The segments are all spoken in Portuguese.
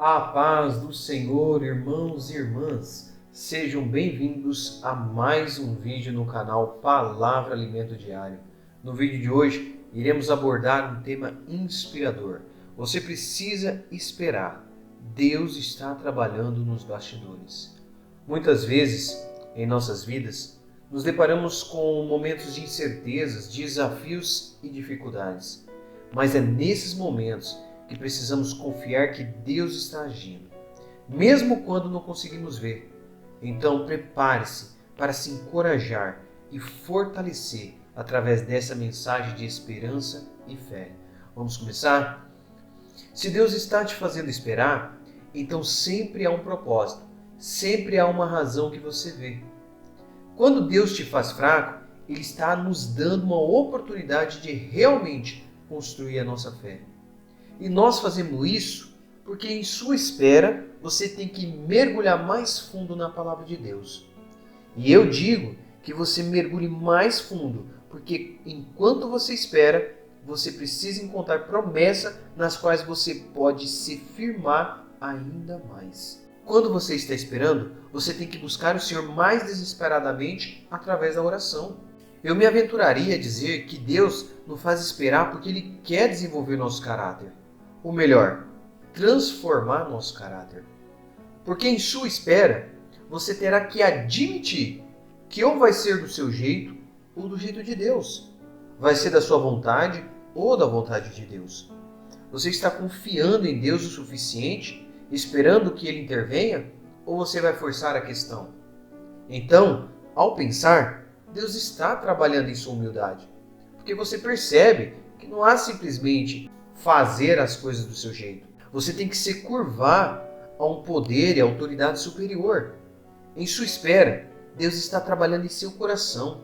A paz do Senhor, irmãos e irmãs, sejam bem-vindos a mais um vídeo no canal Palavra Alimento Diário. No vídeo de hoje, iremos abordar um tema inspirador. Você precisa esperar. Deus está trabalhando nos bastidores. Muitas vezes, em nossas vidas, nos deparamos com momentos de incertezas, desafios e dificuldades. Mas é nesses momentos que precisamos confiar que Deus está agindo, mesmo quando não conseguimos ver. Então prepare-se para se encorajar e fortalecer através dessa mensagem de esperança e fé. Vamos começar? Se Deus está te fazendo esperar, então sempre há um propósito, sempre há uma razão que você vê. Quando Deus te faz fraco, Ele está nos dando uma oportunidade de realmente construir a nossa fé. E nós fazemos isso porque em sua espera você tem que mergulhar mais fundo na palavra de Deus. E eu digo que você mergulhe mais fundo, porque enquanto você espera, você precisa encontrar promessas nas quais você pode se firmar ainda mais. Quando você está esperando, você tem que buscar o Senhor mais desesperadamente através da oração. Eu me aventuraria a dizer que Deus nos faz esperar porque Ele quer desenvolver nosso caráter. Ou melhor, transformar nosso caráter. Porque em sua espera, você terá que admitir que ou vai ser do seu jeito ou do jeito de Deus. Vai ser da sua vontade ou da vontade de Deus. Você está confiando em Deus o suficiente, esperando que Ele intervenha, ou você vai forçar a questão? Então, ao pensar, Deus está trabalhando em sua humildade. Porque você percebe que não há simplesmente fazer as coisas do seu jeito. Você tem que se curvar a um poder e autoridade superior. Em sua espera, Deus está trabalhando em seu coração.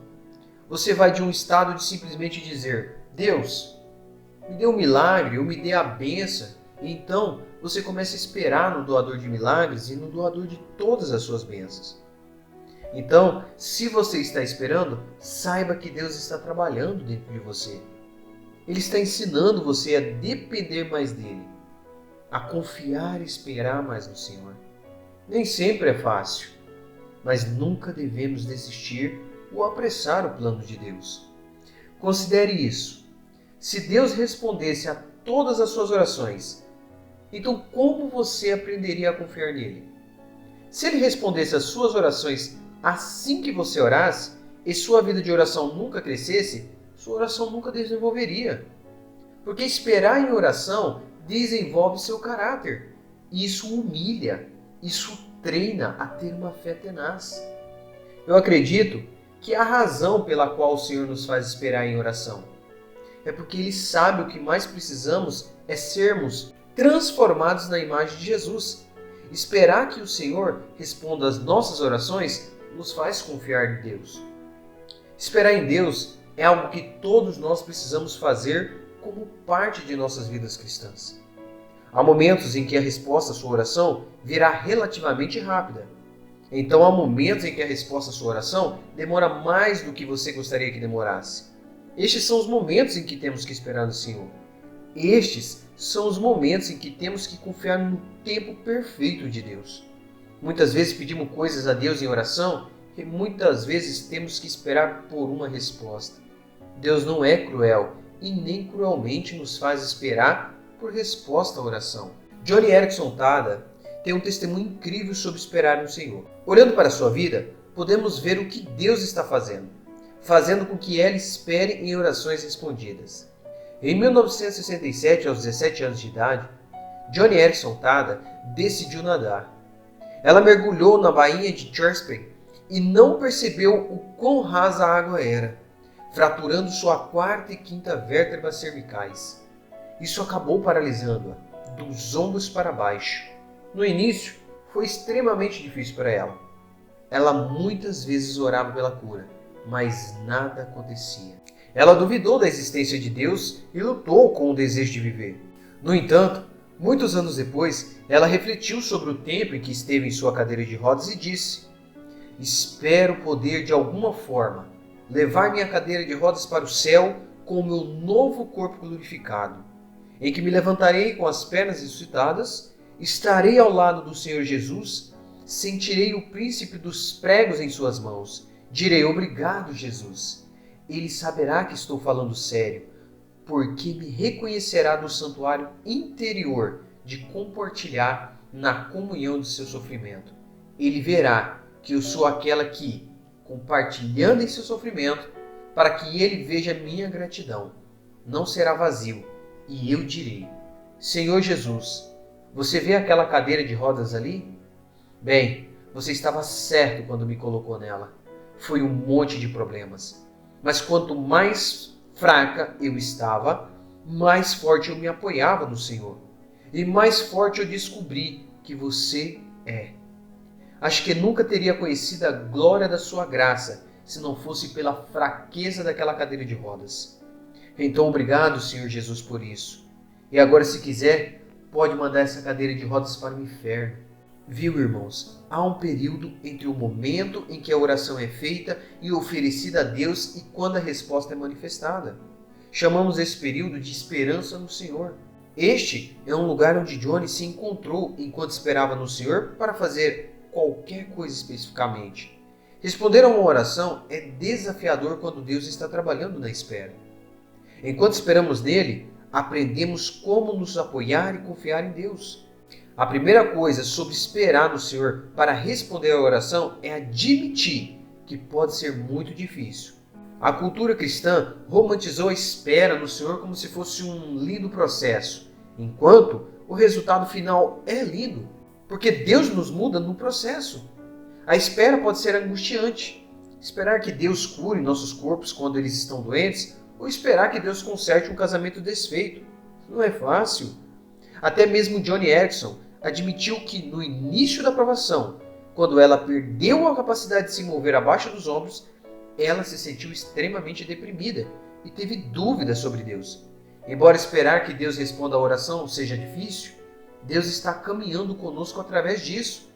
Você vai de um estado de simplesmente dizer: Deus, me dê um milagre, ou me dê a bênção. E então, você começa a esperar no doador de milagres e no doador de todas as suas bênçãos. Então, se você está esperando, saiba que Deus está trabalhando dentro de você. Ele está ensinando você a depender mais dele, a confiar e esperar mais no Senhor. Nem sempre é fácil, mas nunca devemos desistir ou apressar o plano de Deus. Considere isso. Se Deus respondesse a todas as suas orações, então como você aprenderia a confiar nele? Se ele respondesse às suas orações assim que você orasse, e sua vida de oração nunca crescesse, sua oração nunca desenvolveria. Porque esperar em oração desenvolve seu caráter. Isso humilha, isso treina a ter uma fé tenaz. Eu acredito que a razão pela qual o Senhor nos faz esperar em oração é porque Ele sabe o que mais precisamos é sermos transformados na imagem de Jesus. Esperar que o Senhor responda às nossas orações nos faz confiar em Deus. Esperar em Deus é algo que todos nós precisamos fazer como parte de nossas vidas cristãs. Há momentos em que a resposta à sua oração virá relativamente rápida. Então há momentos em que a resposta à sua oração demora mais do que você gostaria que demorasse. Estes são os momentos em que temos que esperar no Senhor. Estes são os momentos em que temos que confiar no tempo perfeito de Deus. Muitas vezes pedimos coisas a Deus em oração e muitas vezes temos que esperar por uma resposta. Deus não é cruel e nem cruelmente nos faz esperar por resposta à oração. Joni Eareckson Tada tem um testemunho incrível sobre esperar no Senhor. Olhando para a sua vida, podemos ver o que Deus está fazendo com que ela espere em orações respondidas. Em 1967, aos 17 anos de idade, Joni Eareckson Tada decidiu nadar. Ela mergulhou na baía de Chesapeake e não percebeu o quão rasa a água era, fraturando sua quarta e quinta vértebras cervicais. Isso acabou paralisando-a, dos ombros para baixo. No início, foi extremamente difícil para ela. Ela muitas vezes orava pela cura, mas nada acontecia. Ela duvidou da existência de Deus e lutou com o desejo de viver. No entanto, muitos anos depois, ela refletiu sobre o tempo em que esteve em sua cadeira de rodas e disse: espero poder de alguma forma levar minha cadeira de rodas para o céu com o meu novo corpo glorificado, em que me levantarei com as pernas ressuscitadas Estarei ao lado do Senhor Jesus, sentirei o príncipe dos pregos em suas mãos. Direi: obrigado, Jesus. Ele saberá que estou falando sério, porque me reconhecerá do santuário interior de compartilhar na comunhão de seu sofrimento. Ele verá que eu sou aquela que, compartilhando em seu sofrimento, para que ele veja minha gratidão, não será vazio, e eu direi: Senhor Jesus, você vê aquela cadeira de rodas ali? Bem, você estava certo quando me colocou nela. Foi um monte de problemas. Mas quanto mais fraca eu estava, mais forte eu me apoiava no Senhor. E mais forte eu descobri que você é. Acho que nunca teria conhecido a glória da sua graça se não fosse pela fraqueza daquela cadeira de rodas. Então, obrigado, Senhor Jesus, por isso. E agora, se quiser, pode mandar essa cadeira de rodas para o inferno. Viu, irmãos? Há um período entre o momento em que a oração é feita e oferecida a Deus e quando a resposta é manifestada. Chamamos esse período de esperança no Senhor. Este é um lugar onde Johnny se encontrou enquanto esperava no Senhor para fazer qualquer coisa especificamente. Responder a uma oração é desafiador quando Deus está trabalhando na espera. Enquanto esperamos nele, aprendemos como nos apoiar e confiar em Deus. A primeira coisa sobre esperar no Senhor para responder à oração é admitir que pode ser muito difícil. A cultura cristã romantizou a espera no Senhor como se fosse um lindo processo, enquanto o resultado final é lindo, porque Deus nos muda no processo. A espera pode ser angustiante. Esperar que Deus cure nossos corpos quando eles estão doentes, ou esperar que Deus conserte um casamento desfeito. Não é fácil. Até mesmo Joni Eareckson admitiu que no início da provação, quando ela perdeu a capacidade de se mover abaixo dos ombros, ela se sentiu extremamente deprimida e teve dúvidas sobre Deus. Embora esperar que Deus responda à oração seja difícil, Deus está caminhando conosco através disso.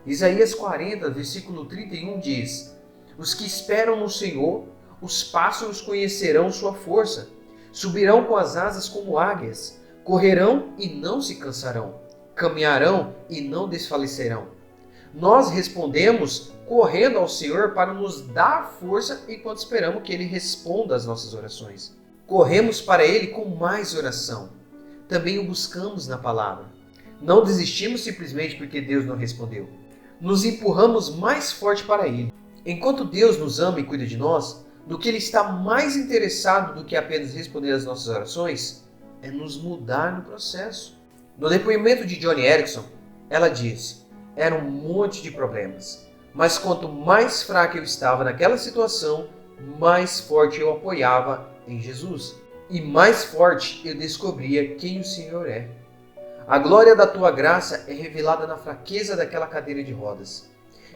Isaías 40, versículo 31 diz: os que esperam no Senhor, os pássaros conhecerão sua força, subirão com as asas como águias, correrão e não se cansarão, caminharão e não desfalecerão. Nós respondemos correndo ao Senhor para nos dar força enquanto esperamos que Ele responda às nossas orações. Corremos para Ele com mais oração. Também o buscamos na palavra. Não desistimos simplesmente porque Deus não respondeu. Nos empurramos mais forte para Ele. Enquanto Deus nos ama e cuida de nós, no que Ele está mais interessado do que apenas responder às nossas orações, é nos mudar no processo. No depoimento de Joni Eareckson, ela disse: era um monte de problemas, mas quanto mais fraca eu estava naquela situação, mais forte eu apoiava em Jesus. E mais forte eu descobria quem o Senhor é. A glória da tua graça é revelada na fraqueza daquela cadeira de rodas.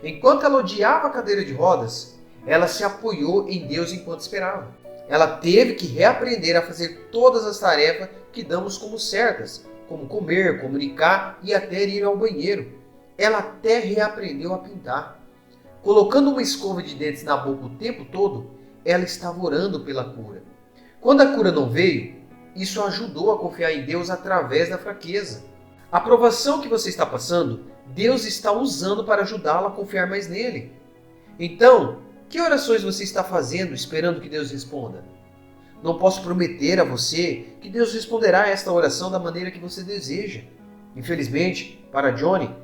Enquanto ela odiava a cadeira de rodas, ela se apoiou em Deus enquanto esperava. Ela teve que reaprender a fazer todas as tarefas que damos como certas, como comer, comunicar e até ir ao banheiro. Ela até reaprendeu a pintar. Colocando uma escova de dentes na boca o tempo todo, ela estava orando pela cura. Quando a cura não veio, isso ajudou a confiar em Deus através da fraqueza. A provação que você está passando, Deus está usando para ajudá-la a confiar mais nele. Então, que orações você está fazendo esperando que Deus responda? Não posso prometer a você que Deus responderá a esta oração da maneira que você deseja. Infelizmente, para Joni,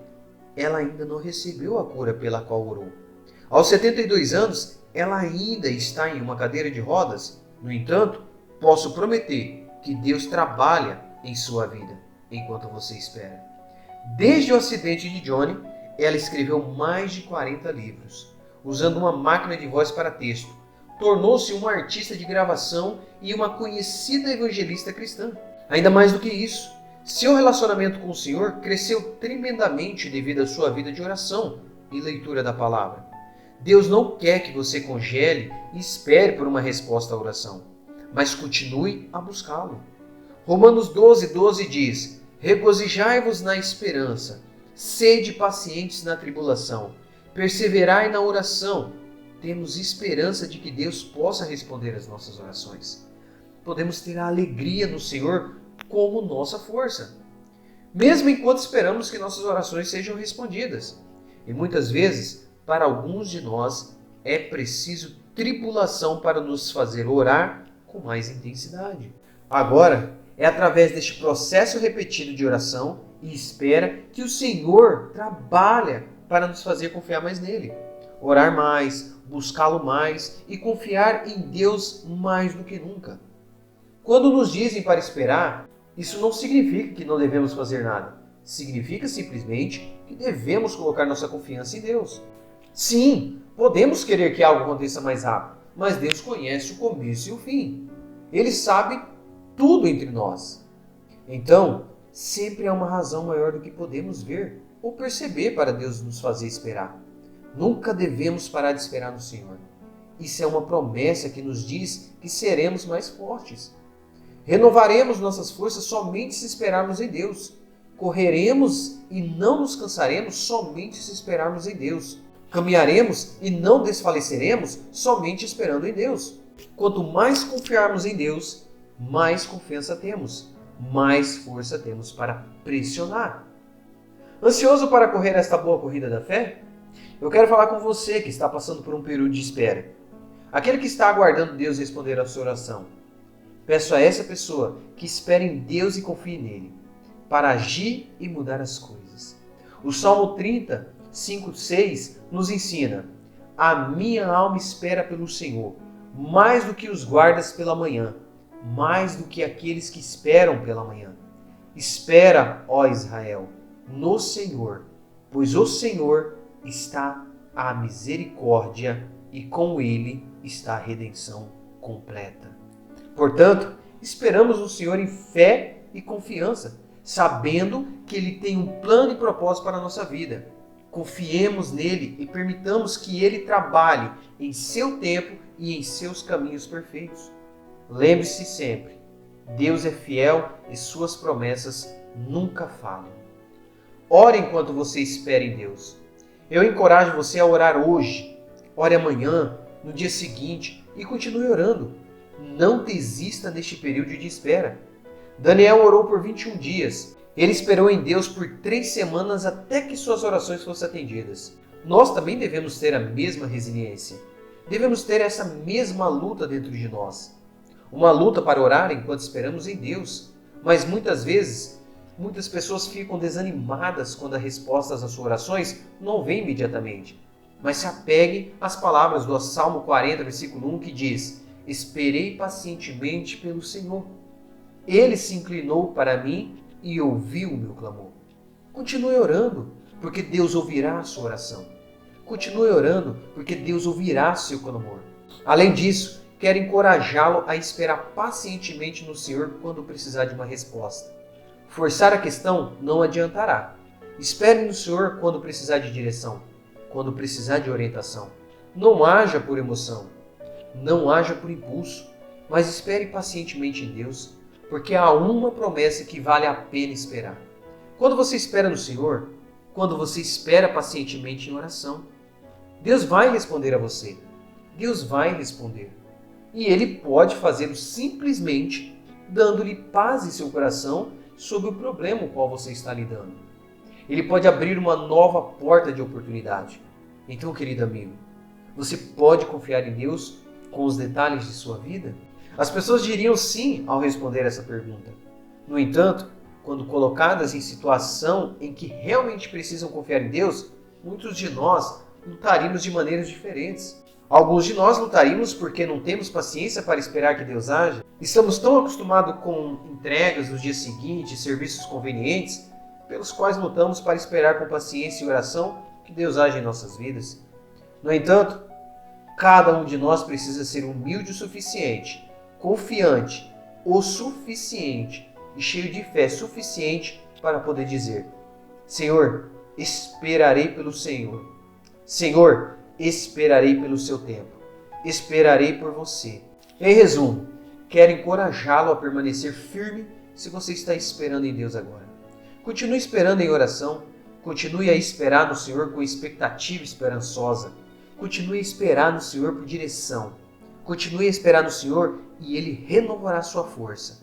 ela ainda não recebeu a cura pela qual orou. Aos 72 anos, ela ainda está em uma cadeira de rodas. No entanto, posso prometer que Deus trabalha em sua vida enquanto você espera. Desde o acidente de Joni, ela escreveu mais de 40 livros, usando uma máquina de voz para texto. Tornou-se uma artista de gravação e uma conhecida evangelista cristã. Ainda mais do que isso, seu relacionamento com o Senhor cresceu tremendamente devido à sua vida de oração e leitura da palavra. Deus não quer que você congele e espere por uma resposta à oração, mas continue a buscá-lo. Romanos 12:12 diz: regozijai-vos na esperança, sede pacientes na tribulação, perseverai na oração. Temos esperança de que Deus possa responder às nossas orações. Podemos ter a alegria no Senhor como nossa força. mesmo enquanto esperamos que nossas orações sejam respondidas. E muitas vezes, para alguns de nós, é preciso tribulação para nos fazer orar com mais intensidade. Agora, é através deste processo repetido de oração e espera que o Senhor trabalha para nos fazer confiar mais nele. Orar mais, buscá-lo mais e confiar em Deus mais do que nunca. Quando nos dizem para esperar, isso não significa que não devemos fazer nada. Significa simplesmente que devemos colocar nossa confiança em Deus. Sim, podemos querer que algo aconteça mais rápido, mas Deus conhece o começo e o fim. Ele sabe tudo entre nós. Então, sempre há uma razão maior do que podemos ver ou perceber para Deus nos fazer esperar. Nunca devemos parar de esperar no Senhor. Isso é uma promessa que nos diz que seremos mais fortes. Renovaremos nossas forças somente se esperarmos em Deus. Correremos e não nos cansaremos somente se esperarmos em Deus. Caminharemos e não desfaleceremos somente esperando em Deus. Quanto mais confiarmos em Deus, mais confiança temos, mais força temos para pressionar. Ansioso para correr esta boa corrida da fé? Eu quero falar com você que está passando por um período de espera. Aquele que está aguardando Deus responder a sua oração. Peço a essa pessoa que espere em Deus e confie nele, para agir e mudar as coisas. O Salmo 30, 5, 6 nos ensina: a minha alma espera pelo Senhor, mais do que os guardas pela manhã, mais do que aqueles que esperam pela manhã. Espera, ó Israel, no Senhor, pois o Senhor está a misericórdia e com ele está a redenção completa. Portanto, esperamos no Senhor em fé e confiança, sabendo que Ele tem um plano e propósito para a nossa vida. Confiemos nele e permitamos que Ele trabalhe em seu tempo e em seus caminhos perfeitos. Lembre-se sempre, Deus é fiel e suas promessas nunca falham. Ore enquanto você espera em Deus. Eu encorajo você a orar hoje, ore amanhã, no dia seguinte e continue orando. Não desista neste período de espera. Daniel orou por 21 dias. Ele esperou em Deus por 3 semanas até que suas orações fossem atendidas. Nós também devemos ter a mesma resiliência. Devemos ter essa mesma luta dentro de nós. Uma luta para orar enquanto esperamos em Deus. Mas muitas vezes, muitas pessoas ficam desanimadas quando as respostas às suas orações não vêm imediatamente. Mas se apegue às palavras do Salmo 40, versículo 1, que diz: esperei pacientemente pelo Senhor. Ele se inclinou para mim e ouviu o meu clamor. Continue orando, porque Deus ouvirá a sua oração. Continue orando, porque Deus ouvirá seu clamor. Além disso, quero encorajá-lo a esperar pacientemente no Senhor quando precisar de uma resposta. Forçar a questão não adiantará. Espere no Senhor quando precisar de direção, quando precisar de orientação. Não haja por emoção, não haja por impulso, mas espere pacientemente em Deus, porque há uma promessa que vale a pena esperar. Quando você espera no Senhor, quando você espera pacientemente em oração, Deus vai responder a você. Deus vai responder. E Ele pode fazê-lo simplesmente dando-lhe paz em seu coração sobre o problema com o qual você está lidando. Ele pode abrir uma nova porta de oportunidade. Então, querido amigo, você pode confiar em Deus com os detalhes de sua vida? As pessoas diriam sim ao responder essa pergunta. No entanto, quando colocadas em situação em que realmente precisam confiar em Deus, muitos de nós lutaríamos de maneiras diferentes. Alguns de nós lutaríamos porque não temos paciência para esperar que Deus haja. Estamos tão acostumados com entregas nos dias seguintes, serviços convenientes, pelos quais lutamos para esperar com paciência e oração que Deus haja em nossas vidas. No entanto, cada um de nós precisa ser humilde o suficiente, confiante o suficiente e cheio de fé suficiente para poder dizer: Senhor, esperarei pelo Senhor. Senhor, esperarei pelo seu tempo. Esperarei por você. Em resumo, quero encorajá-lo a permanecer firme se você está esperando em Deus agora. Continue esperando em oração. Continue a esperar no Senhor com expectativa esperançosa. Continue a esperar no Senhor por direção. Continue a esperar no Senhor e Ele renovará sua força.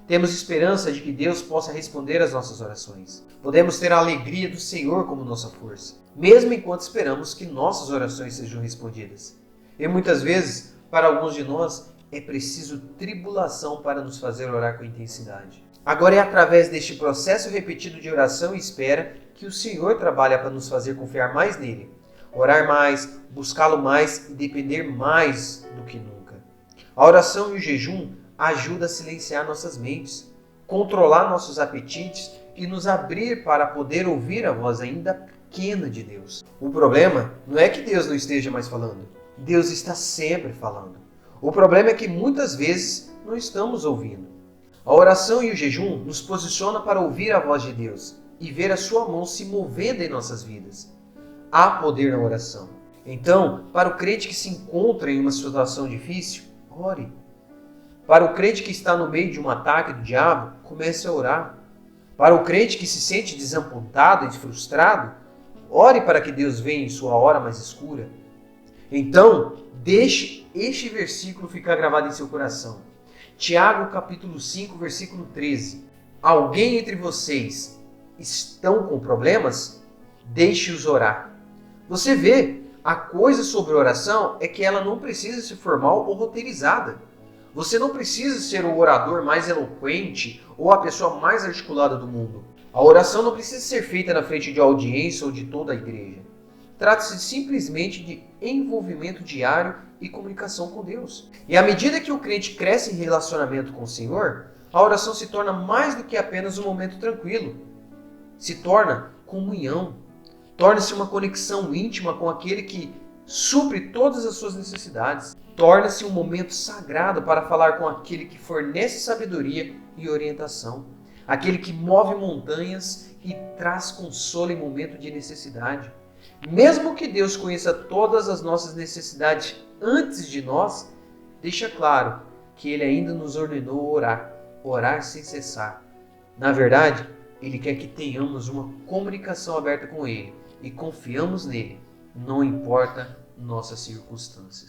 Temos esperança de que Deus possa responder às nossas orações. Podemos ter a alegria do Senhor como nossa força, mesmo enquanto esperamos que nossas orações sejam respondidas. E muitas vezes, para alguns de nós, é preciso tribulação para nos fazer orar com intensidade. Agora é através deste processo repetido de oração e espera que o Senhor trabalha para nos fazer confiar mais nele, orar mais, buscá-lo mais e depender mais do que nunca. A oração e o jejum ajudam a silenciar nossas mentes, controlar nossos apetites e nos abrir para poder ouvir a voz ainda pequena de Deus. O problema não é que Deus não esteja mais falando. Deus está sempre falando. O problema é que muitas vezes não estamos ouvindo. A oração e o jejum nos posiciona para ouvir a voz de Deus e ver a sua mão se movendo em nossas vidas. Há poder na oração. Então, para o crente que se encontra em uma situação difícil, ore. Para o crente que está no meio de um ataque do diabo, comece a orar. Para o crente que se sente desapontado e frustrado, ore para que Deus venha em sua hora mais escura. Então, deixe este versículo ficar gravado em seu coração. Tiago capítulo 5, versículo 13. Alguém entre vocês estão com problemas? Deixe-os orar. Você vê, a coisa sobre oração é que ela não precisa ser formal ou roteirizada. Você não precisa ser o orador mais eloquente ou a pessoa mais articulada do mundo. A oração não precisa ser feita na frente de audiência ou de toda a igreja. Trata-se simplesmente de envolvimento diário e comunicação com Deus. E à medida que o crente cresce em relacionamento com o Senhor, a oração se torna mais do que apenas um momento tranquilo. Se torna comunhão. Torna-se uma conexão íntima com aquele que supre todas as suas necessidades. Torna-se um momento sagrado para falar com aquele que fornece sabedoria e orientação. Aquele que move montanhas e traz consolo em momento de necessidade. Mesmo que Deus conheça todas as nossas necessidades antes de nós, deixa claro que Ele ainda nos ordenou orar sem cessar. Na verdade, Ele quer que tenhamos uma comunicação aberta com Ele e confiamos nele, não importa nossas circunstâncias.